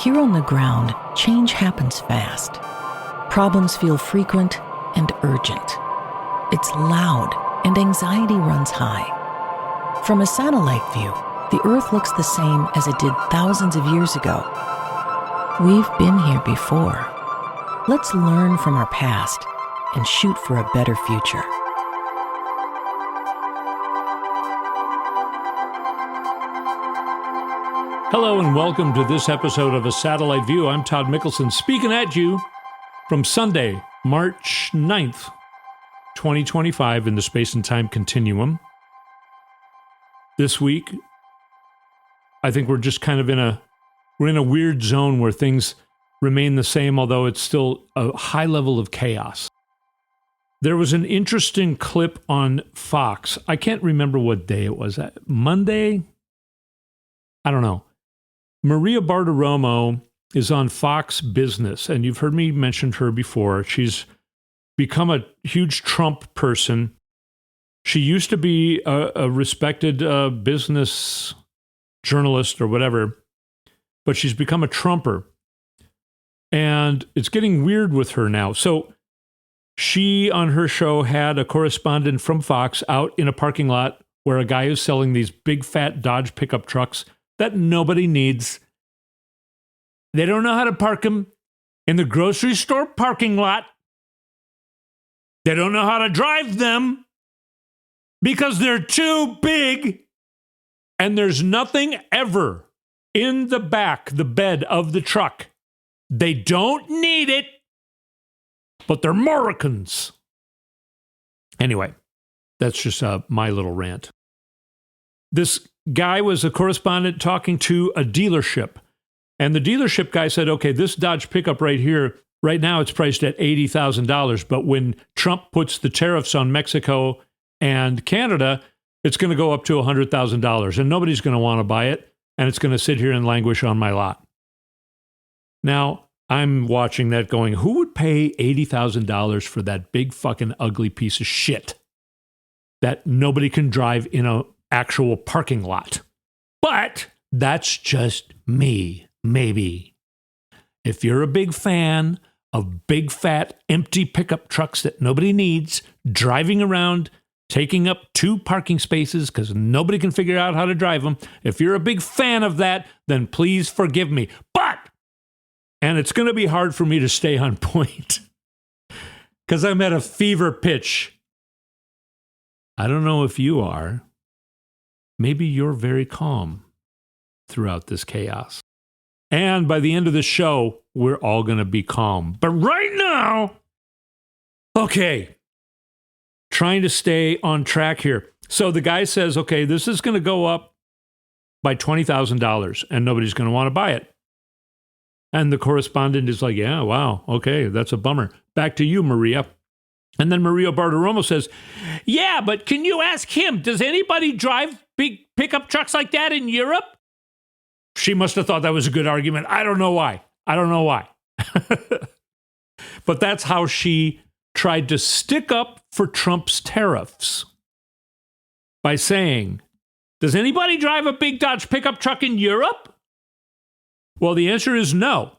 Here on the ground, change happens fast. Problems feel frequent and urgent. It's loud and anxiety runs high. From a satellite view, the Earth looks the same as it did thousands of years ago. We've been here before. Let's learn from our past and shoot for a better future. Hello and welcome to this episode of A Satellite View. I'm Todd Mikkelson, speaking at you from Sunday, March 9th, 2025 in the space and time continuum. This week, I think we're just kind of in a weird zone where things remain the same, although it's still a high level of chaos. There was an interesting clip on Fox. I can't remember what day it was. Monday? I don't know. Maria Bartiromo is on Fox Business, and you've heard me mention her before. She's become a huge Trump person. She used to be a respected business journalist or whatever, but she's become a Trumper. And it's getting weird with her now. So she, on her show, had a correspondent from Fox out in a parking lot where a guy is selling these big, fat Dodge pickup trucks that nobody needs. They don't know how to park them in the grocery store parking lot. They don't know how to drive them because they're too big. And there's nothing ever in the back, the bed of the truck. They don't need it, but they're Americans. Anyway, that's just my little rant. This guy was a correspondent talking to a dealership. And the dealership guy said, okay, this Dodge pickup right here, right now it's priced at $80,000. But when Trump puts the tariffs on Mexico and Canada, it's going to go up to $100,000. And nobody's going to want to buy it. And it's going to sit here and languish on my lot. Now, I'm watching that going, who would pay $80,000 for that big fucking ugly piece of shit that nobody can drive in an actual parking lot? But that's just me, maybe. If you're a big fan of big, fat, empty pickup trucks that nobody needs, driving around, taking up 2 parking spaces because nobody can figure out how to drive them, if you're a big fan of that, then please forgive me. And it's going to be hard for me to stay on point because I'm at a fever pitch. I don't know if you are. Maybe you're very calm throughout this chaos. And by the end of the show, we're all going to be calm. But right now, okay, trying to stay on track here. So the guy says, okay, this is going to go up by $20,000 and nobody's going to want to buy it. And the correspondent is like, yeah, wow, okay, that's a bummer. Back to you, Maria. And then Maria Bartiromo says, yeah, but can you ask him, does anybody drive big pickup trucks like that in Europe? She must have thought that was a good argument. I don't know why. But that's how she tried to stick up for Trump's tariffs by saying, does anybody drive a big Dodge pickup truck in Europe? Well, the answer is no,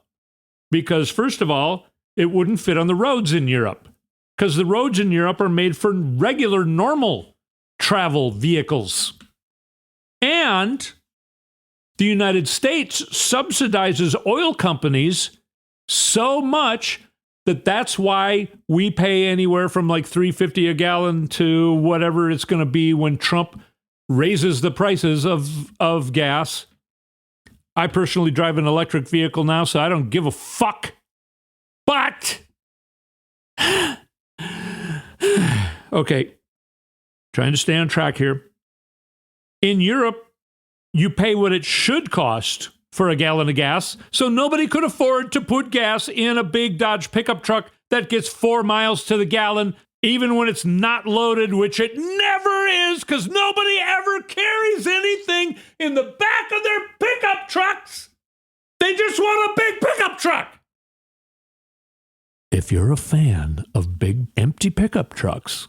because first of all, it wouldn't fit on the roads in Europe, because the roads in Europe are made for regular, normal travel vehicles. And the United States subsidizes oil companies so much that that's why we pay anywhere from like $3.50 a gallon to whatever it's going to be when Trump raises the prices of gas. I personally drive an electric vehicle now, so I don't give a fuck. But, okay, trying to stay on track here. In Europe, you pay what it should cost for a gallon of gas, so nobody could afford to put gas in a big Dodge pickup truck that gets 4 miles to the gallon, even when it's not loaded, which it never is, because nobody ever carries anything in the back of their pickup trucks. They just want a big pickup truck. If you're a fan of big empty pickup trucks,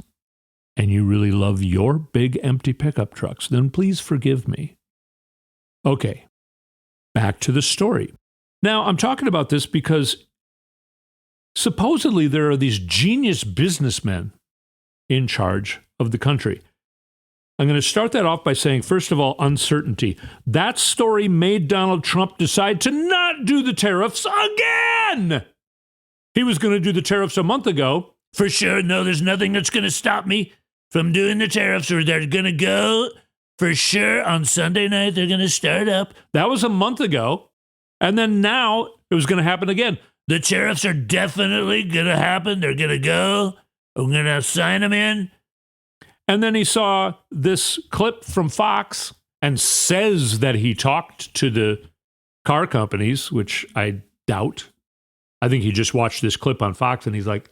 and you really love your big empty pickup trucks, then please forgive me. Okay, back to the story. Now, I'm talking about this because supposedly there are these genius businessmen in charge of the country. I'm going to start that off by saying, first of all, uncertainty. That story made Donald Trump decide to not do the tariffs again. He was going to do the tariffs a month ago. For sure, no, there's nothing that's going to stop me from doing the tariffs, or they're going to go for sure on Sunday night. They're going to start up. That was a month ago. And then now it was going to happen again. The tariffs are definitely going to happen. They're going to go. I'm going to sign them in. And then he saw this clip from Fox and says that he talked to the car companies, which I doubt. I think he just watched this clip on Fox and he's like,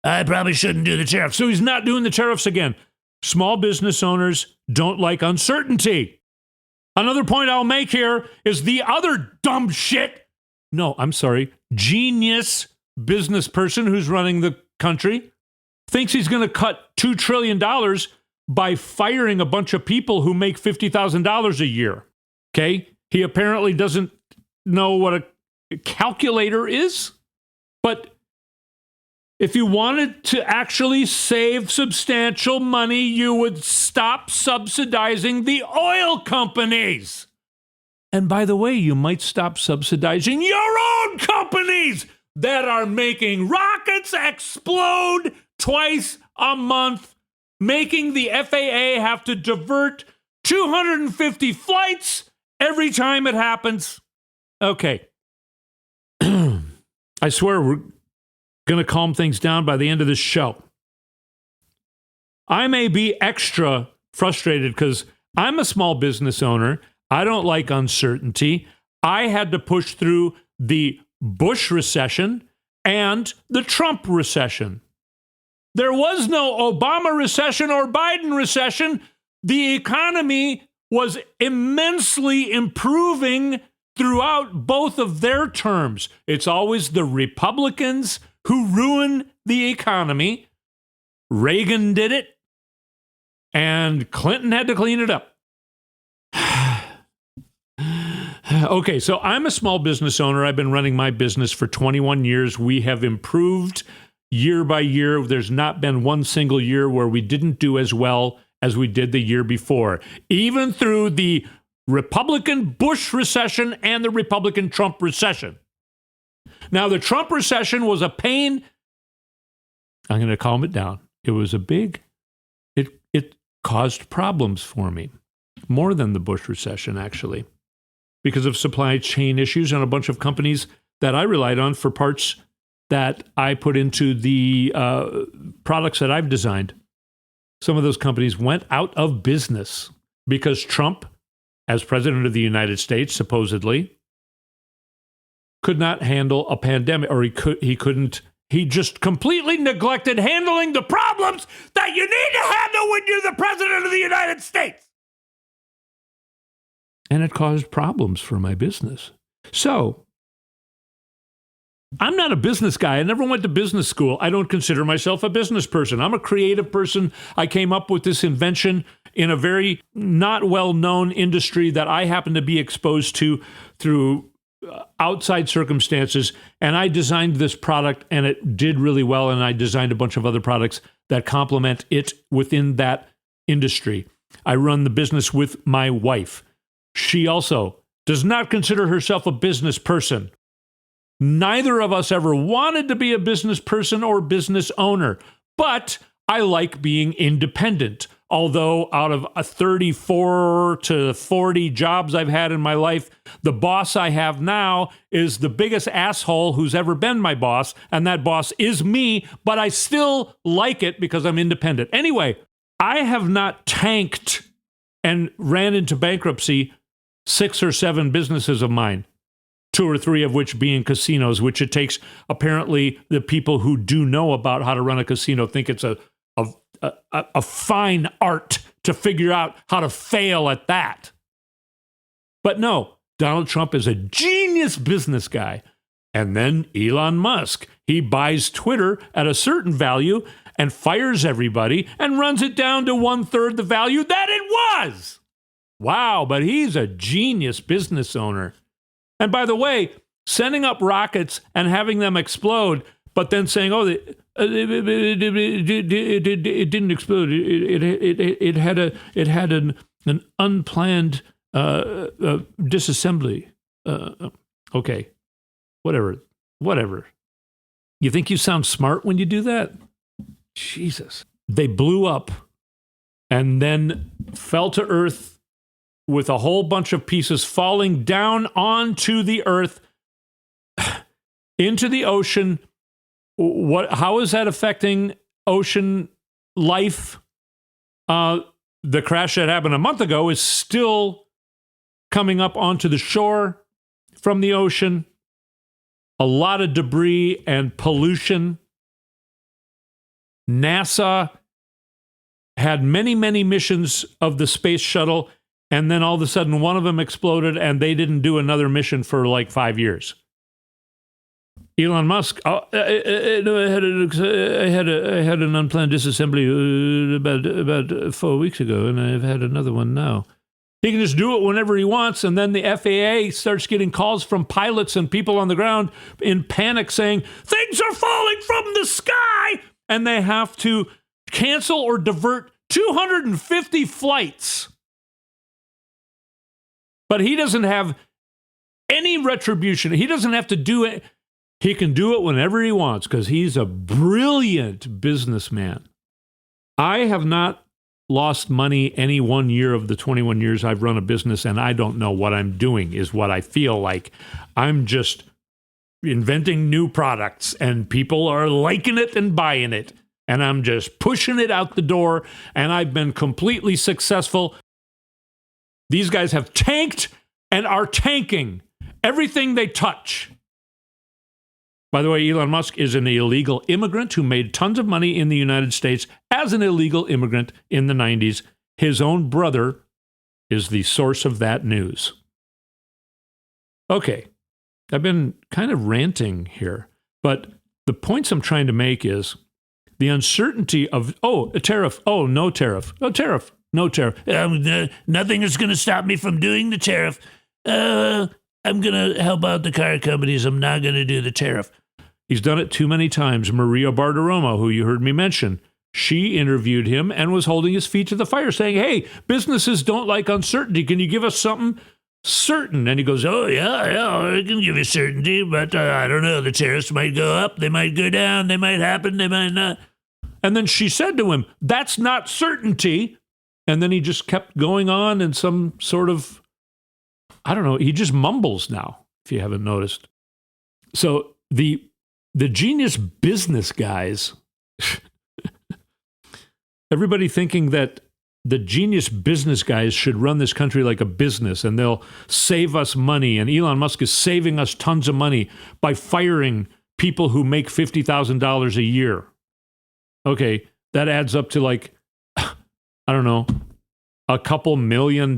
I probably shouldn't do the tariffs. So he's not doing the tariffs again. Small business owners don't like uncertainty. Another point I'll make here is the other dumb shit. No, I'm sorry. Genius business person who's running the country thinks he's going to cut $2 trillion by firing a bunch of people who make $50,000 a year. Okay? He apparently doesn't know what a calculator is. But if you wanted to actually save substantial money, you would stop subsidizing the oil companies. And by the way, you might stop subsidizing your own companies that are making rockets explode twice a month, making the FAA have to divert 250 flights every time it happens. Okay. I swear we're going to calm things down by the end of this show. I may be extra frustrated because I'm a small business owner. I don't like uncertainty. I had to push through the Bush recession and the Trump recession. There was no Obama recession or Biden recession. The economy was immensely improving throughout both of their terms. It's always the Republicans who ruin the economy. Reagan did it, and Clinton had to clean it up. Okay, so I'm a small business owner. I've been running my business for 21 years. We have improved year by year. There's not been one single year where we didn't do as well as we did the year before, even through the Republican Bush recession and the Republican Trump recession. Now, the Trump recession was a pain. I'm going to calm it down. It was a big, it caused problems for me, more than the Bush recession, actually, because of supply chain issues and a bunch of companies that I relied on for parts that I put into the products that I've designed. Some of those companies went out of business because Trump, as president of the United States, supposedly, could not handle a pandemic, or he just completely neglected handling the problems that you need to handle when you're the president of the United States. And it caused problems for my business. So, I'm not a business guy. I never went to business school. I don't consider myself a business person. I'm a creative person. I came up with this invention in a very not well-known industry that I happen to be exposed to through outside circumstances, and I designed this product, and it did really well, and I designed a bunch of other products that complement it within that industry. I run the business with my wife. She also does not consider herself a business person. Neither of us ever wanted to be a business person or business owner, but I like being independent. Although out of 34 to 40 jobs I've had in my life, the boss I have now is the biggest asshole who's ever been my boss, and that boss is me, but I still like it because I'm independent. Anyway, I have not tanked and ran into bankruptcy 6 or 7 businesses of mine, 2 or 3 of which being casinos, which it takes apparently the people who do know about how to run a casino think it's a fine art to figure out how to fail at that. But no, Donald Trump is a genius business guy. And then Elon Musk, he buys Twitter at a certain value and fires everybody and runs it down to 1/3 the value that it was. Wow, but he's a genius business owner. And by the way, sending up rockets and having them explode, but then saying, "Oh, it didn't explode. It had an unplanned disassembly." Okay, whatever. You think you sound smart when you do that? Jesus. They blew up and then fell to earth with a whole bunch of pieces falling down onto the earth, into the ocean. How is that affecting ocean life? The crash that happened a month ago is still coming up onto the shore from the ocean. A lot of debris and pollution. NASA had many, many missions of the space shuttle, and then all of a sudden one of them exploded and they didn't do another mission for like 5 years. Elon Musk, I had an unplanned disassembly about 4 weeks ago, and I've had another one now. He can just do it whenever he wants, and then the FAA starts getting calls from pilots and people on the ground in panic saying, things are falling from the sky, and they have to cancel or divert 250 flights. But he doesn't have any retribution. He doesn't have to do it. He can do it whenever he wants because he's a brilliant businessman. I have not lost money any 1 year of the 21 years I've run a business, and I don't know what I'm doing is what I feel like. I'm just inventing new products, and people are liking it and buying it, and I'm just pushing it out the door, and I've been completely successful. These guys have tanked and are tanking everything they touch. By the way, Elon Musk is an illegal immigrant who made tons of money in the United States as an illegal immigrant in the 90s. His own brother is the source of that news. Okay, I've been kind of ranting here, but the points I'm trying to make is the uncertainty of, a tariff, no tariff, no tariff. Nothing is going to stop me from doing the tariff. I'm going to help out the car companies. I'm not going to do the tariff. He's done it too many times. Maria Bartiromo, who you heard me mention, she interviewed him and was holding his feet to the fire saying, hey, businesses don't like uncertainty. Can you give us something certain? And he goes, yeah, I can give you certainty, but I don't know. The tariffs might go up. They might go down. They might happen. They might not. And then she said to him, that's not certainty. And then he just kept going on in some sort of, I don't know, he just mumbles now, if you haven't noticed. So the genius business guys, everybody thinking that the genius business guys should run this country like a business and they'll save us money. And Elon Musk is saving us tons of money by firing people who make $50,000 a year. Okay, that adds up to like, I don't know, a couple $1 million.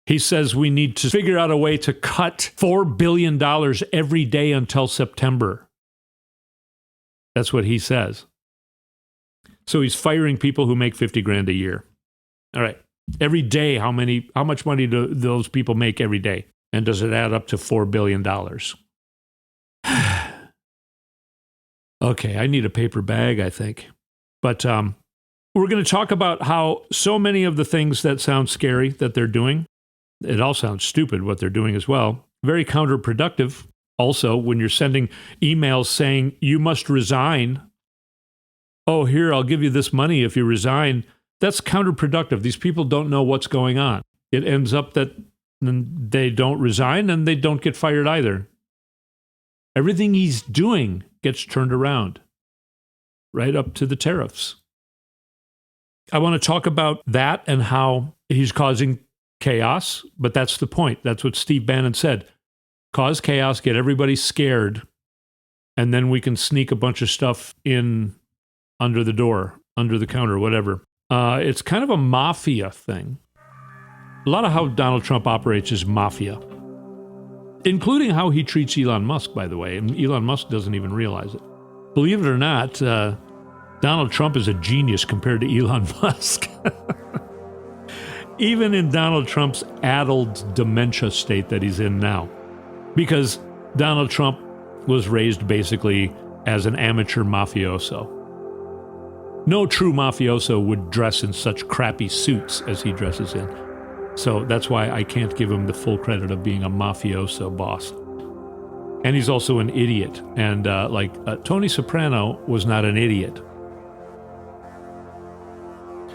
He says we need to figure out a way to cut $4 billion every day until September. That's what he says. So he's firing people who make $50,000 a year. All right. Every day, how much money do those people make every day? And does it add up to $4 billion? Okay, I need a paper bag, I think. But we're going to talk about how so many of the things that sound scary that they're doing, it all sounds stupid what they're doing as well. Very counterproductive. Also, when you're sending emails saying you must resign, oh, here, I'll give you this money if you resign. That's counterproductive. These people don't know what's going on. It ends up that they don't resign and they don't get fired either. Everything he's doing gets turned around, right up to the tariffs. I want to talk about that and how he's causing chaos, but that's the point. That's what Steve Bannon said. Cause chaos, get everybody scared, and then we can sneak a bunch of stuff in under the door, under the counter, whatever. It's kind of a mafia thing. A lot of how Donald Trump operates is mafia, including how he treats Elon Musk, by the way, and Elon Musk doesn't even realize it. Believe it or not, Donald Trump is a genius compared to Elon Musk. Even in Donald Trump's addled dementia state that he's in now. Because Donald Trump was raised basically as an amateur mafioso. No true mafioso would dress in such crappy suits as he dresses in. So that's why I can't give him the full credit of being a mafioso boss. And he's also an idiot. And Tony Soprano was not an idiot.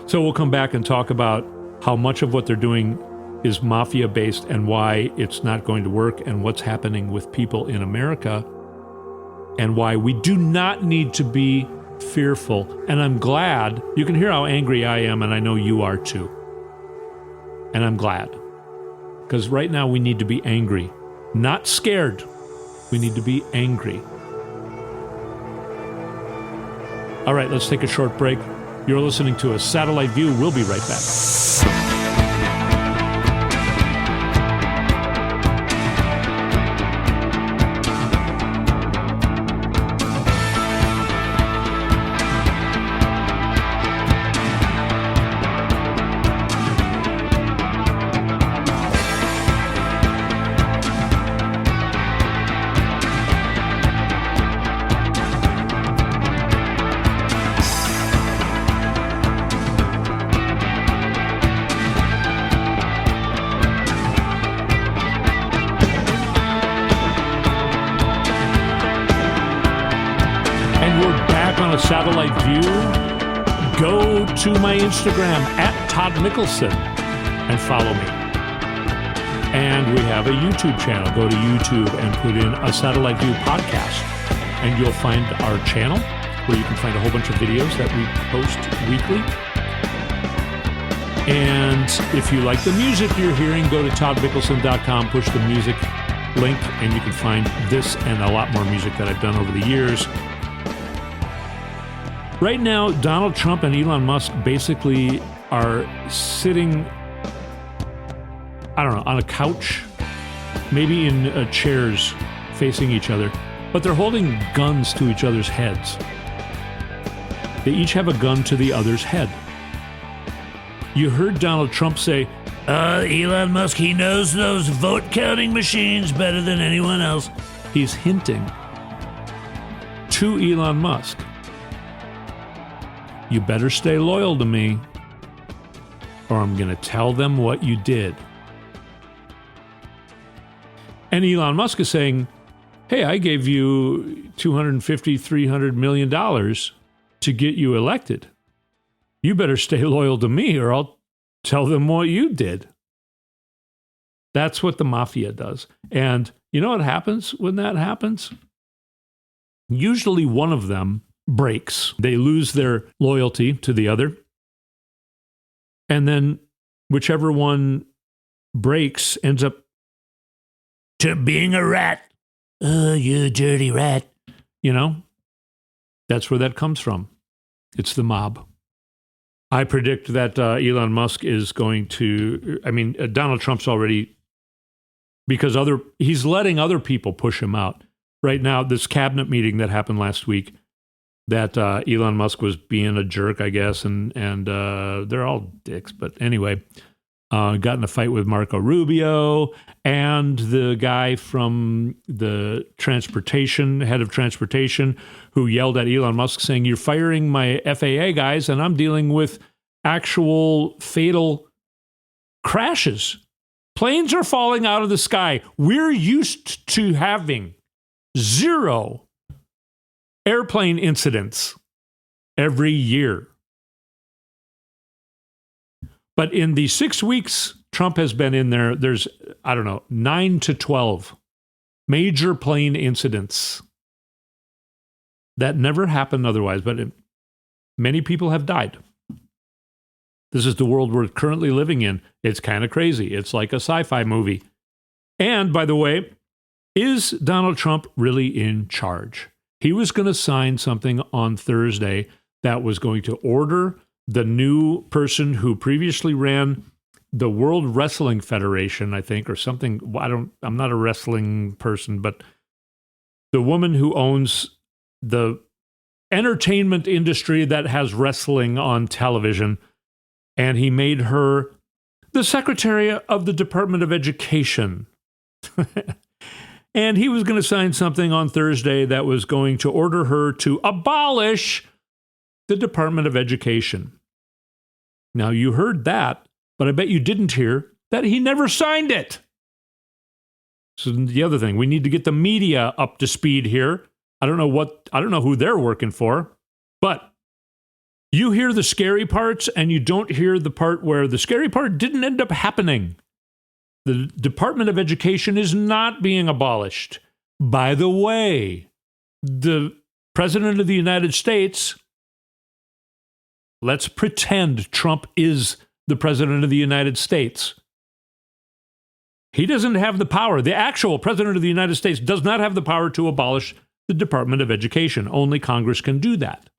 So we'll come back and talk about how much of what they're doing is mafia-based and why it's not going to work and what's happening with people in America and why we do not need to be fearful. And I'm glad, you can hear how angry I am, and I know you are too. And I'm glad. Because right now we need to be angry, not scared. We need to be angry. All right, let's take a short break. You're listening to A Satellite View. We'll be right back. Satellite View, go to my Instagram at Todd Mikkelson and follow me. And we have a YouTube channel. Go to YouTube and put in A Satellite View Podcast, and you'll find our channel where you can find a whole bunch of videos that we post weekly. And if you like the music you're hearing, go to toddmickelson.com, push the music link, and you can find this and a lot more music that I've done over the years. Right now, Donald Trump and Elon Musk basically are sitting, I don't know, on a couch, maybe in chairs facing each other, but they're holding guns to each other's heads. They each have a gun to the other's head. You heard Donald Trump say, Elon Musk, he knows those vote counting machines better than anyone else. He's hinting to Elon Musk, you better stay loyal to me, or I'm going to tell them what you did. And Elon Musk is saying, hey, I gave you $250, $300 million to get you elected. You better stay loyal to me, or I'll tell them what you did. That's what the mafia does. And you know what happens when that happens? Usually one of them breaks. They lose their loyalty to the other. And then whichever one breaks ends up to being a rat. Oh, you dirty rat. You know, that's where that comes from. It's the mob. I predict that Elon Musk is going to, Donald Trump's already, because he's letting other people push him out. Right now, this cabinet meeting that happened last week, that Elon Musk was being a jerk, I guess, and they're all dicks. But anyway, got in a fight with Marco Rubio and the guy from the head of transportation, who yelled at Elon Musk saying, you're firing my FAA guys, and I'm dealing with actual fatal crashes. Planes are falling out of the sky. We're used to having 0 airplane incidents every year. But in the 6 weeks Trump has been in there, there's, 9 to 12 major plane incidents that never happened otherwise, but many people have died. This is the world we're currently living in. It's kind of crazy. It's like a sci-fi movie. And by the way, is Donald Trump really in charge? He was going to sign something on Thursday that was going to order the new person who previously ran the World Wrestling Federation, I think, or something. I'm not a wrestling person, but the woman who owns the entertainment industry that has wrestling on television. And he made her the Secretary of the Department of Education. And he was going to sign something on Thursday that was going to order her to abolish the Department of Education. Now, you heard that, but I bet you didn't hear that he never signed it. So the other thing, we need to get the media up to speed here. I don't know who they're working for, but you hear the scary parts and you don't hear the part where the scary part didn't end up happening. The Department of Education is not being abolished. By the way, the President of the United States, let's pretend Trump is the President of the United States. He doesn't have the power. The actual President of the United States does not have the power to abolish the Department of Education. Only Congress can do that.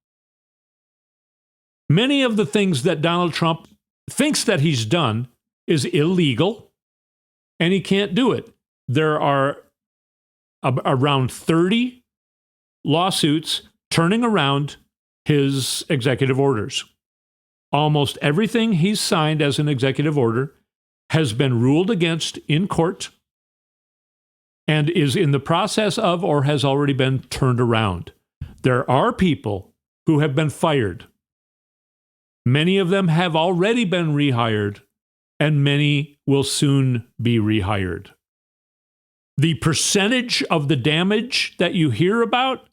Many of the things that Donald Trump thinks that he's done is illegal, and he can't do it. There are around 30 lawsuits turning around his executive orders. Almost everything he's signed as an executive order has been ruled against in court and is in the process of or has already been turned around. There are people who have been fired. Many of them have already been rehired, and many will soon be rehired. The percentage of the damage that you hear about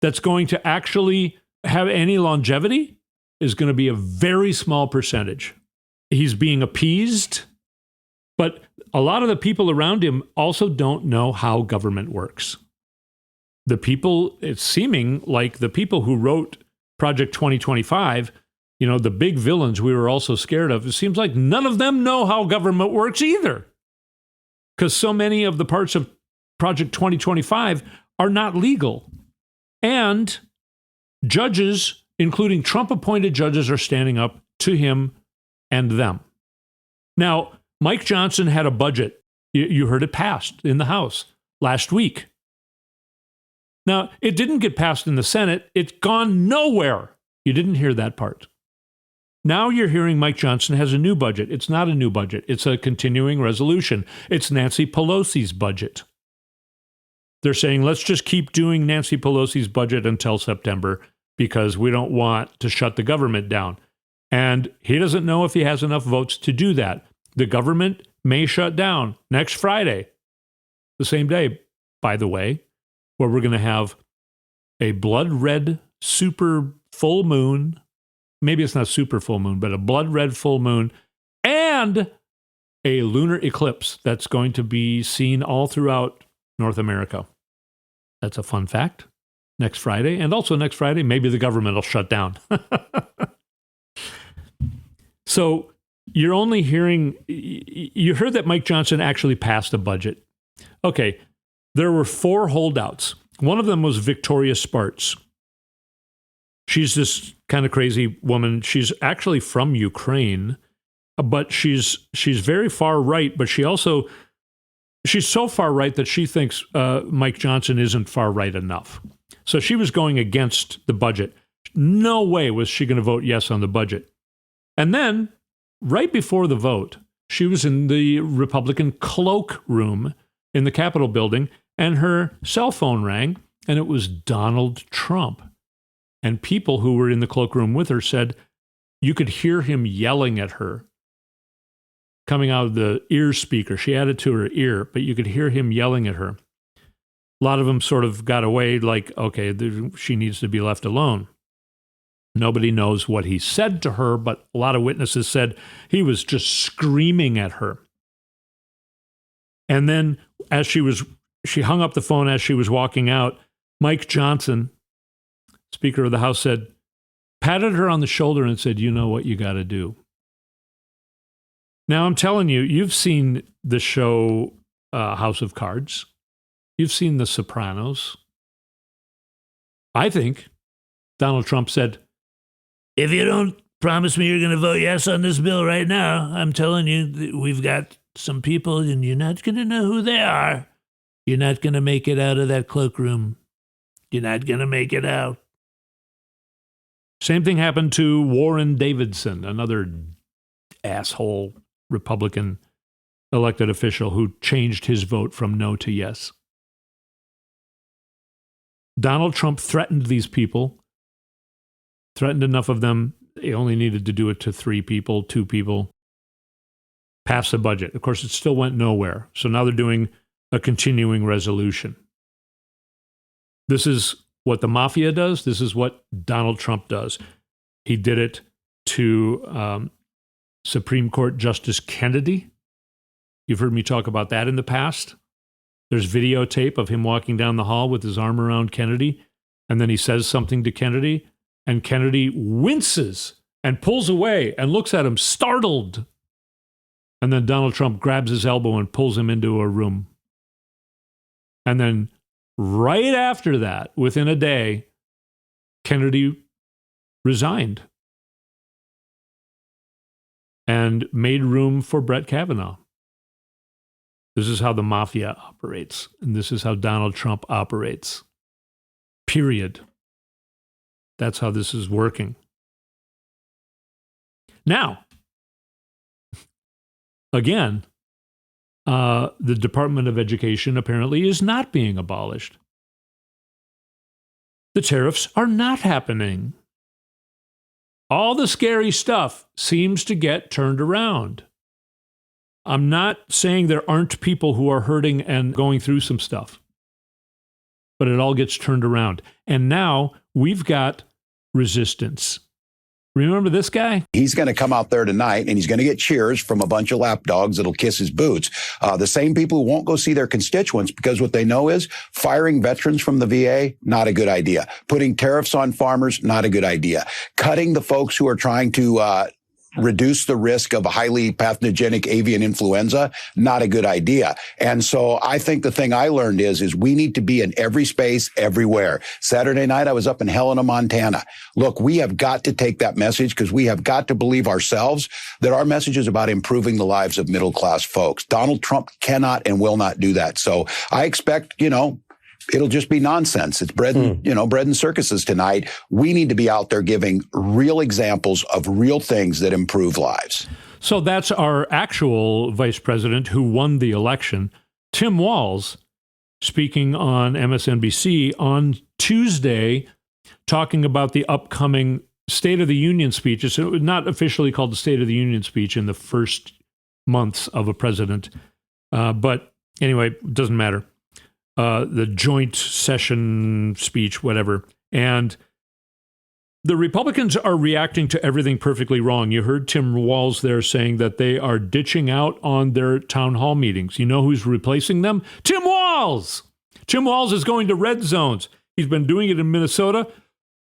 that's going to actually have any longevity is going to be a very small percentage. He's being appeased, but a lot of the people around him also don't know how government works. The people, it's seeming like the people who wrote Project 2025, the big villains we were also scared of, it seems like none of them know how government works either. Because so many of the parts of Project 2025 are not legal. And judges, including Trump-appointed judges, are standing up to him and them. Now, Mike Johnson had a budget. You heard it passed in the House last week. Now, it didn't get passed in the Senate. It's gone nowhere. You didn't hear that part. Now you're hearing Mike Johnson has a new budget. It's not a new budget. It's a continuing resolution. It's Nancy Pelosi's budget. They're saying, let's just keep doing Nancy Pelosi's budget until September because we don't want to shut the government down. And he doesn't know if he has enough votes to do that. The government may shut down next Friday, the same day, by the way, where we're going to have a blood red super full moon. Maybe it's not super full moon, but a blood red full moon and a lunar eclipse that's going to be seen all throughout North America. That's a fun fact. Next Friday. And also next Friday, maybe the government will shut down. So you're only hearing, you heard that Mike Johnson actually passed a budget. Okay, there were 4 holdouts. One of them was Victoria Spartz. She's this kind of crazy woman. She's actually from Ukraine, but she's very far right, but she's so far right that she thinks Mike Johnson isn't far right enough. So she was going against the budget. No way was she going to vote yes on the budget. And then, right before the vote, she was in the Republican cloakroom in the Capitol building, and her cell phone rang, and it was Donald Trump. And people who were in the cloakroom with her said you could hear him yelling at her coming out of the ear speaker. She had it to her ear, but you could hear him yelling at her. A lot of them sort of got away like, okay, she needs to be left alone. Nobody knows what he said to her, but a lot of witnesses said he was just screaming at her. And then as she hung up the phone as she was walking out, Mike Johnson, Speaker of the House, patted her on the shoulder and said, you know what you got to do. Now, I'm telling you, you've seen the show House of Cards. You've seen The Sopranos. I think Donald Trump said, if you don't promise me you're going to vote yes on this bill right now, I'm telling you, we've got some people and you're not going to know who they are. You're not going to make it out of that cloakroom. You're not going to make it out. Same thing happened to Warren Davidson, another asshole Republican elected official who changed his vote from no to yes. Donald Trump threatened these people, threatened enough of them. He only needed to do it to 3 people, 2 people, pass the budget. Of course, it still went nowhere. So now they're doing a continuing resolution. This is what the Mafia does. This is what Donald Trump does. He did it to Supreme Court Justice Kennedy. You've heard me talk about that in the past. There's videotape of him walking down the hall with his arm around Kennedy, and then he says something to Kennedy, and Kennedy winces and pulls away and looks at him startled. And then Donald Trump grabs his elbow and pulls him into a room. And then right after that, within a day, Kennedy resigned and made room for Brett Kavanaugh. This is how the Mafia operates, and this is how Donald Trump operates. Period. That's how this is working. Now, again, the Department of Education apparently is not being abolished. The tariffs are not happening. All the scary stuff seems to get turned around. I'm not saying there aren't people who are hurting and going through some stuff, but it all gets turned around. And now we've got resistance. Remember this guy? He's going to come out there tonight and he's going to get cheers from a bunch of lapdogs that'll kiss his boots. The same people who won't go see their constituents because what they know is firing veterans from the VA, not a good idea. Putting tariffs on farmers, not a good idea. Cutting the folks who are trying to reduce the risk of highly pathogenic avian influenza, not a good idea. And so I think the thing I learned is we need to be in every space, everywhere. Saturday night, I was up in Helena, Montana. Look, we have got to take that message because we have got to believe ourselves that our message is about improving the lives of middle-class folks. Donald Trump cannot and will not do that. So I expect, it'll just be nonsense. It's bread and circuses tonight. We need to be out there giving real examples of real things that improve lives. So that's our actual vice president who won the election, Tim Walz, speaking on MSNBC on Tuesday, talking about the upcoming State of the Union speech. It's not officially called the State of the Union speech in the first months of a president. But anyway, it doesn't matter. The joint session speech, whatever. And the Republicans are reacting to everything perfectly wrong. You heard Tim Walz there saying that they are ditching out on their town hall meetings. You know who's replacing them? Tim Walz! Tim Walz is going to red zones. He's been doing it in Minnesota,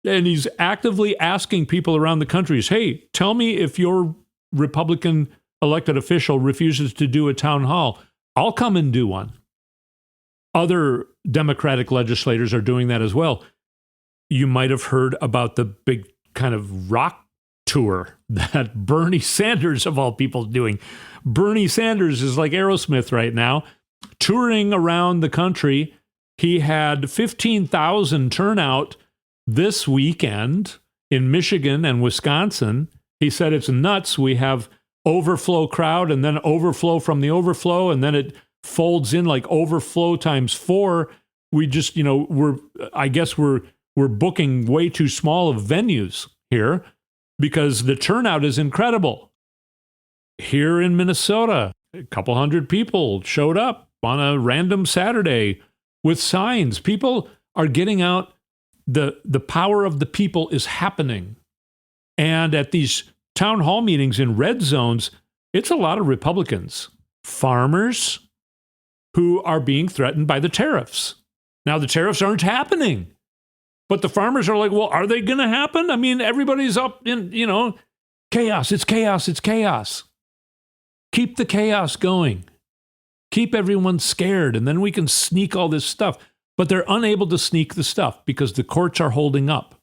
and he's actively asking people around the country, hey, tell me if your Republican elected official refuses to do a town hall. I'll come and do one. Other Democratic legislators are doing that as well. You might have heard about the big kind of rock tour that Bernie Sanders, of all people, is doing. Bernie Sanders is like Aerosmith right now, touring around the country. He had 15,000 turnout this weekend in Michigan and Wisconsin. He said it's nuts. We have overflow crowd and then overflow from the overflow, and then it folds in like overflow times 4. We just, we're booking way too small of venues here because the turnout is incredible. Here in Minnesota, a couple hundred people showed up on a random Saturday with signs. People are getting out. The power of the people is happening. And at these town hall meetings in red zones, it's a lot of Republicans, farmers, who are being threatened by the tariffs. Now, the tariffs aren't happening, but the farmers are like, well, are they going to happen? I mean, everybody's up in, chaos. It's chaos. It's chaos. Keep the chaos going. Keep everyone scared, and then we can sneak all this stuff. But they're unable to sneak the stuff because the courts are holding up.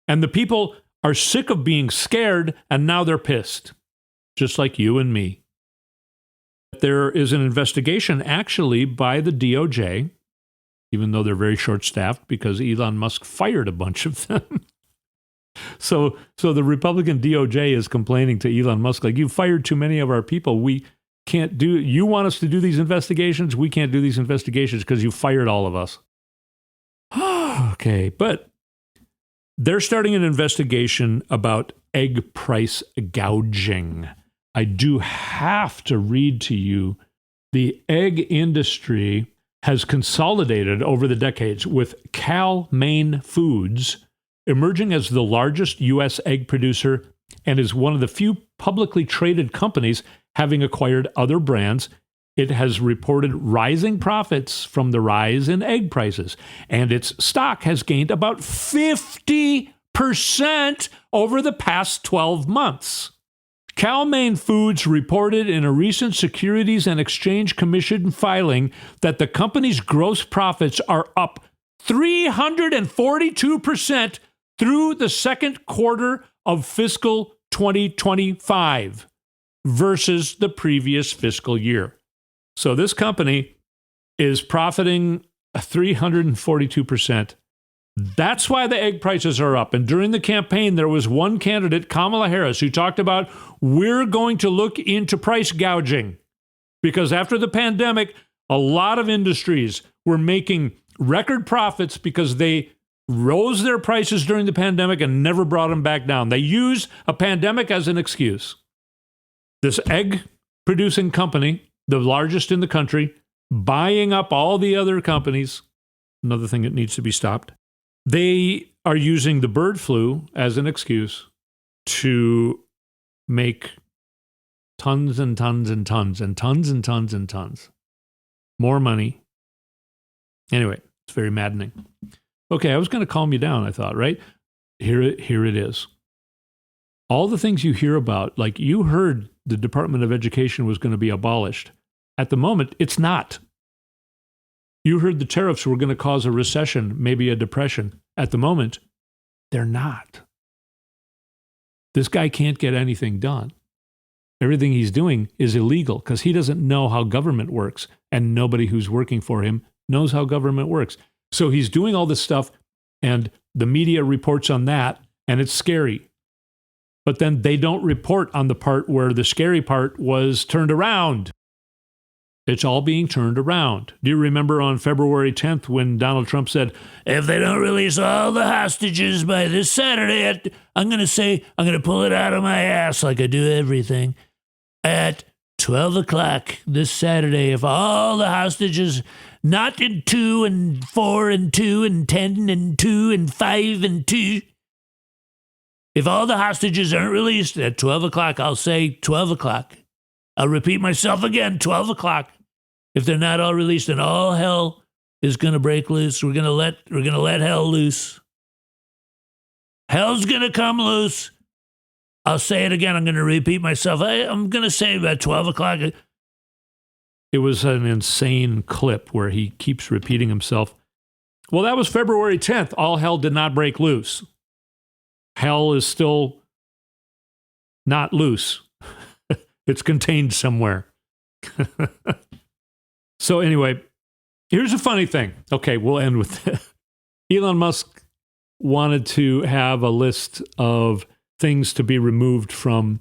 And the people are sick of being scared, and now they're pissed, just like you and me. There is an investigation actually by the DOJ, even though they're very short-staffed because Elon Musk fired a bunch of them. So the Republican DOJ is complaining to Elon Musk, like, you fired too many of our people. We can't do, you want us to do these investigations? We can't do these investigations because you fired all of us. Okay, but they're starting an investigation about egg price gouging. I do have to read to you, the egg industry has consolidated over the decades, with Cal-Maine Foods emerging as the largest U.S. egg producer and is one of the few publicly traded companies having acquired other brands. It has reported rising profits from the rise in egg prices, and its stock has gained about 50% over the past 12 months. Cal-Maine Foods reported in a recent Securities and Exchange Commission filing that the company's gross profits are up 342% through the second quarter of fiscal 2025 versus the previous fiscal year. So this company is profiting 342%. That's why the egg prices are up. And during the campaign, there was one candidate, Kamala Harris, who talked about, we're going to look into price gouging. Because after the pandemic, a lot of industries were making record profits because they rose their prices during the pandemic and never brought them back down. They use a pandemic as an excuse. This egg producing company, the largest in the country, buying up all the other companies, another thing that needs to be stopped. They are using the bird flu as an excuse to make tons and tons and tons and tons and tons and tons more money. Anyway, it's very maddening. Okay, I was going to calm you down, I thought, right? Here it is. All the things you hear about, like you heard the Department of Education was going to be abolished. At the moment, it's not. You heard the tariffs were going to cause a recession, maybe a depression. At the moment, they're not. This guy can't get anything done. Everything he's doing is illegal because he doesn't know how government works, and nobody who's working for him knows how government works. So he's doing all this stuff, and the media reports on that, and it's scary. But then they don't report on the part where the scary part was turned around. It's all being turned around. Do you remember on February 10th when Donald Trump said, if they don't release all the hostages by this Saturday, I'm going to pull it out of my ass like I do everything. At 12 o'clock this Saturday, if all the hostages, not in 2 and 4 and 2 and 10 and 2 and 5 and 2, if all the hostages aren't released at 12 o'clock, I'll say 12 o'clock. I'll repeat myself again, 12 o'clock. If they're not all released, then all hell is going to break loose. We're going to let hell loose. Hell's going to come loose. I'll say it again. I'm going to repeat myself. I'm going to say about 12 o'clock. It was an insane clip where he keeps repeating himself. Well, that was February 10th. All hell did not break loose. Hell is still not loose. It's contained somewhere. So anyway, here's a funny thing. Okay, we'll end with this. Elon Musk wanted to have a list of things to be removed from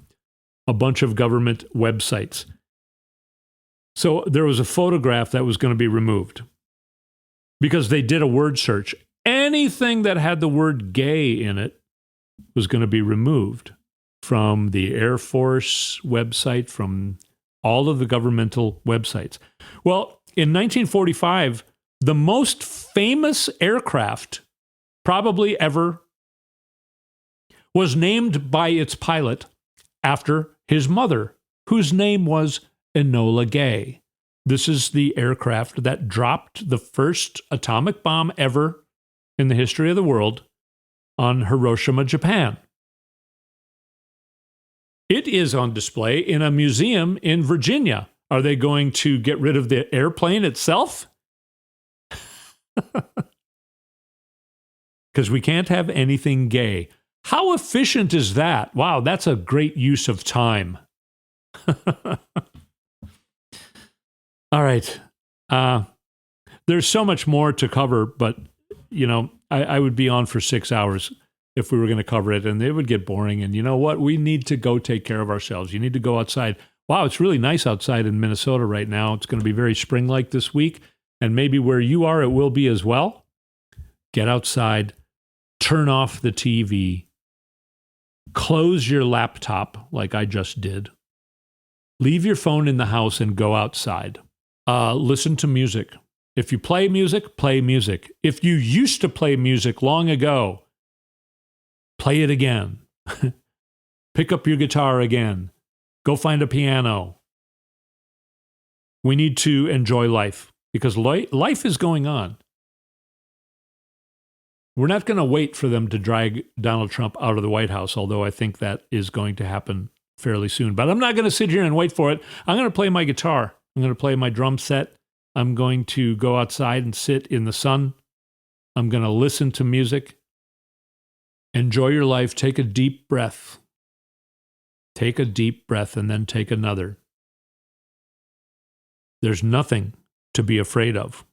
a bunch of government websites. So there was a photograph that was going to be removed because they did a word search. Anything that had the word gay in it was going to be removed from the Air Force website, from all of the governmental websites. Well, in 1945, the most famous aircraft probably ever was named by its pilot after his mother, whose name was Enola Gay. This is the aircraft that dropped the first atomic bomb ever in the history of the world on Hiroshima, Japan. It is on display in a museum in Virginia. Are they going to get rid of the airplane itself? Because we can't have anything gay. How efficient is that? Wow, that's a great use of time. All right. There's so much more to cover, but, I would be on for 6 hours if we were going to cover it, and it would get boring. And you know what? We need to go take care of ourselves. You need to go outside. Wow, it's really nice outside in Minnesota right now. It's going to be very spring-like this week, and maybe where you are, it will be as well. Get outside, turn off the TV, close your laptop like I just did. Leave your phone in the house and go outside. Listen to music. If you play music, play music. If you used to play music long ago, play it again. Pick up your guitar again. Go find a piano. We need to enjoy life because life is going on. We're not going to wait for them to drag Donald Trump out of the White House, although I think that is going to happen fairly soon. But I'm not going to sit here and wait for it. I'm going to play my guitar. I'm going to play my drum set. I'm going to go outside and sit in the sun. I'm going to listen to music. Enjoy your life. Take a deep breath. Take a deep breath and then take another. There's nothing to be afraid of.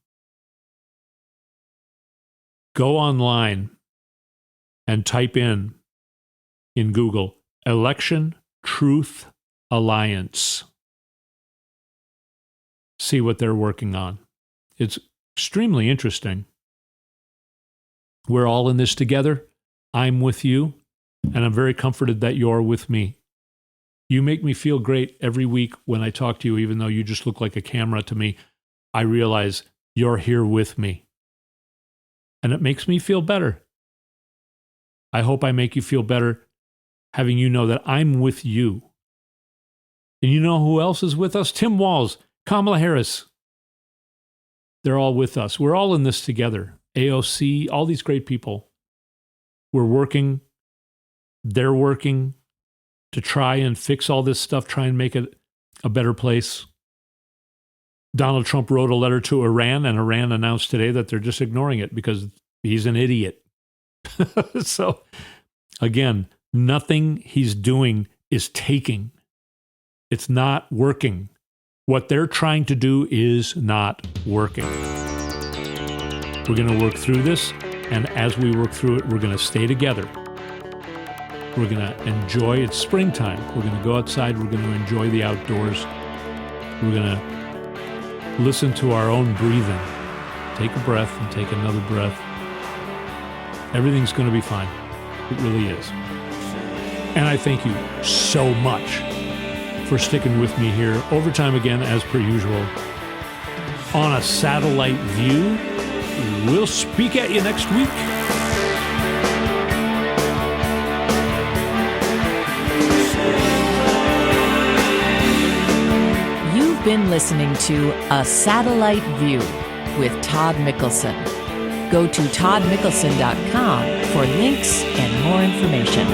Go online and type in Google, Election Truth Alliance. See what they're working on. It's extremely interesting. We're all in this together. I'm with you, and I'm very comforted that you're with me. You make me feel great every week when I talk to you, even though you just look like a camera to me. I realize you're here with me. And it makes me feel better. I hope I make you feel better having you know that I'm with you. And you know who else is with us? Tim Walz, Kamala Harris. They're all with us. We're all in this together. AOC, all these great people. We're working. They're working to try and fix all this stuff, try and make it a better place. Donald Trump wrote a letter to Iran, and Iran announced today that they're just ignoring it because he's an idiot. So, again, nothing he's doing is taking. It's not working. What they're trying to do is not working. We're going to work through this, and as we work through it, we're going to stay together. We're going to enjoy, it's springtime. We're going to go outside. We're going to enjoy the outdoors. We're going to listen to our own breathing. Take a breath and take another breath. Everything's going to be fine. It really is. And I thank you so much for sticking with me here. Overtime again, as per usual, on a satellite view. We'll speak at you next week. You've been listening to A Satellite View with Todd Mikkelson. Go to toddmikkelson.com for links and more information.